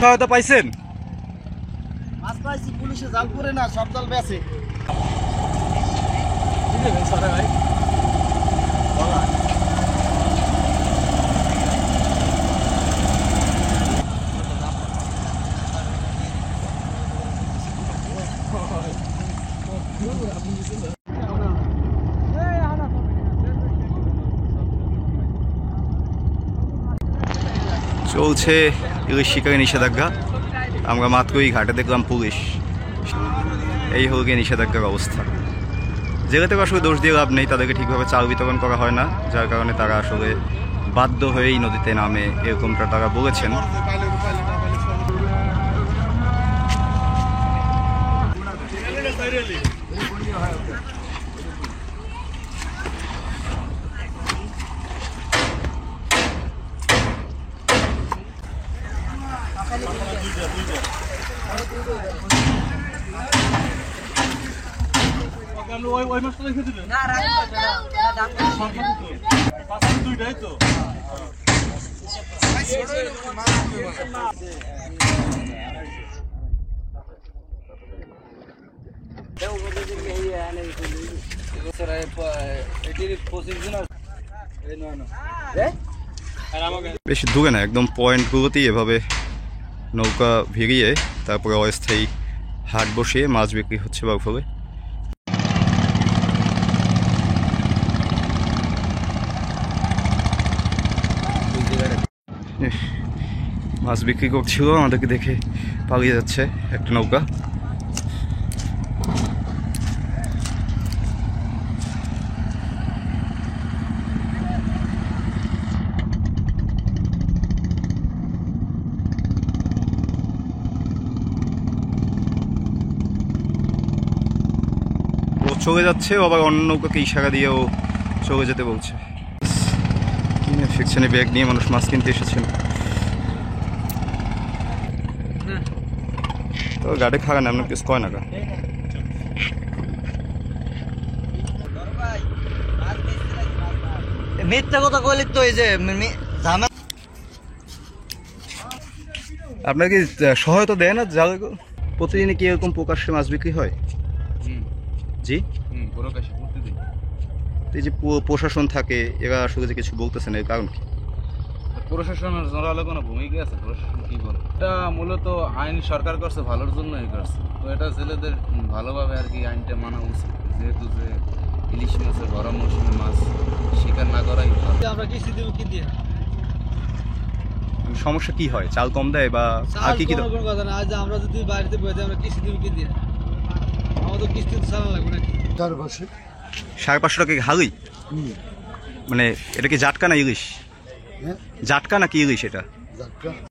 সহায়তা পাইছেন? মাছ পাইছি, পুলিশে জাল করে না, সব জাল বেছে। চলছে ইলিশ শিকারে নিষেধাজ্ঞা। আমরা মাত্রই ঘাটে দেখলাম পুলিশ। এই হল গিয়ে নিষেধাজ্ঞার অবস্থা। জেলেতে আসলে দোষ দিয়ে লাভ নেই, তাদেরকে ঠিকভাবে চাল বিতরণ করা হয় না, যার কারণে তারা আসলে বাধ্য হয়েই নদীতে নামে, এরকমটা তারা বলেছেন। বেশি দূরে না, একদম পয়েন্টগুলোতেই এভাবে নৌকা ভিড়িয়ে তারপরে অস্থায়ী হাট বসিয়ে মাছ বিক্রি হচ্ছে বাউফলে। মাছ বিক্রি করছিল, আমাদেরকে দেখে পালিয়ে যাচ্ছে একটা নৌকা। ও চলে যাচ্ছে, আবার অন্য নৌকাকে ইশারা দিয়ে ও চলে যেতে বলছে। কিনে ফিকশনে ব্যাগ নিয়ে মানুষ মাছ কিনতে এসেছেন। তো গাড়ি খাওয়া না, আপনার কিছু কয় না। মিথ্যা কথা কইলি তো, এই যে আপনার কি সহায়তা দেয় না? যা প্রতিদিনে কি এরকম প্রকাশ্যে মাছ বিক্রি হয়? জি, এই যে প্রশাসন থাকে, এরা আসলে যে কিছু বলতেছে না, এর কারণ কি? প্রশাসনের জোরালো কোনো ভূমিকা আছে? প্রশাসন কি বলে? এটা মূলত আইন সরকার করছে ভালোর জন্যই করছে। তো এটা ছেলেদের ভালোভাবে আর কি আইনটা মানা উচিত, যেহেতু যে ইলিশ মাছের গরম মৌসুমে মাছ শিকার না করাই ভালো। আমরা কিস্তি দিব কি দিয়ে? সমস্যা কি হয়? চাল কম দেয় বা আর কি কি? কোনো কথা না, আজ আমরা যদি বাড়িতে বসে আমরা কিস্তি দিব কি দিয়ে? আমাদের কিস্তি তো চালান লাগবে নাকি? 550 টাকা হালি? মানে এটা কি জাটকা না ইলিশ? জাটকা নাকি ইলিশ এটা?